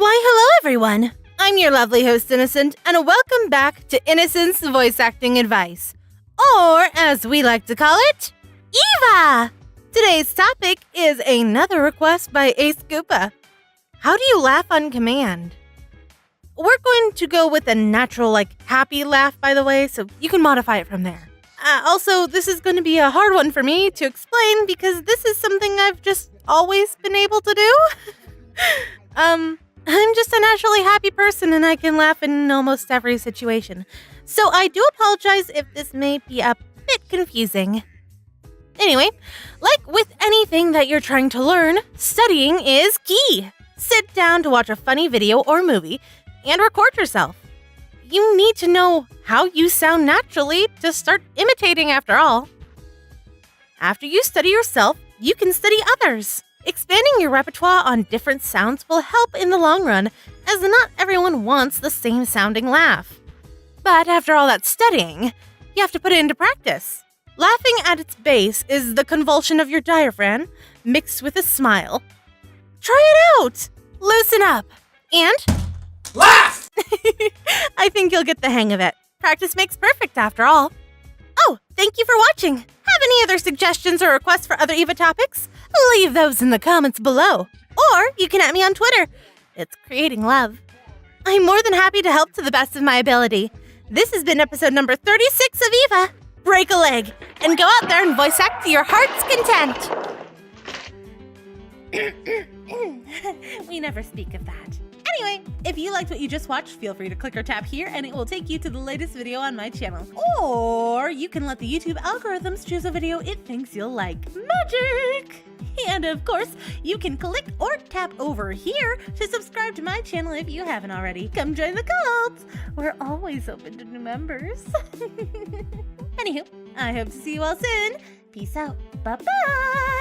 Why, hello everyone! I'm your lovely host, Innocent, and welcome back to Innocent's Voice Acting Advice. Or, as we like to call it, Eva! Today's topic is another request by Ace Koopa. How do you laugh on command? We're going to go with a natural, happy laugh, by the way, so you can modify it from there. Also, this is going to be a hard one for me to explain because this is something I've just always been able to do. I'm just a naturally happy person and I can laugh in almost every situation. So I do apologize if this may be a bit confusing. Anyway, like with anything that you're trying to learn, studying is key. Sit down to watch a funny video or movie and record yourself. You need to know how you sound naturally to start imitating after all. After you study yourself, you can study others. Expanding your repertoire on different sounds will help in the long run, as not everyone wants the same sounding laugh. But after all that studying, you have to put it into practice. Laughing at its base is the convulsion of your diaphragm, mixed with a smile. Try it out! Loosen up! And laugh! I think you'll get the hang of it. Practice makes perfect after all. Oh, thank you for watching! Have any other suggestions or requests for other Eva topics? Leave those in the comments below. Or you can at me on Twitter. It's Creating Love. I'm more than happy to help to the best of my ability. This has been episode number 36 of Eva. Break a leg and go out there and voice act to your heart's content. We never speak of that. Anyway, if you liked what you just watched, feel free to click or tap here and it will take you to the latest video on my channel. Or you can let the YouTube algorithms choose a video it thinks you'll like. Magic! And of course, you can click or tap over here to subscribe to my channel if you haven't already. Come join the cult! We're always open to new members. Anywho, I hope to see you all soon. Peace out. Bye-bye!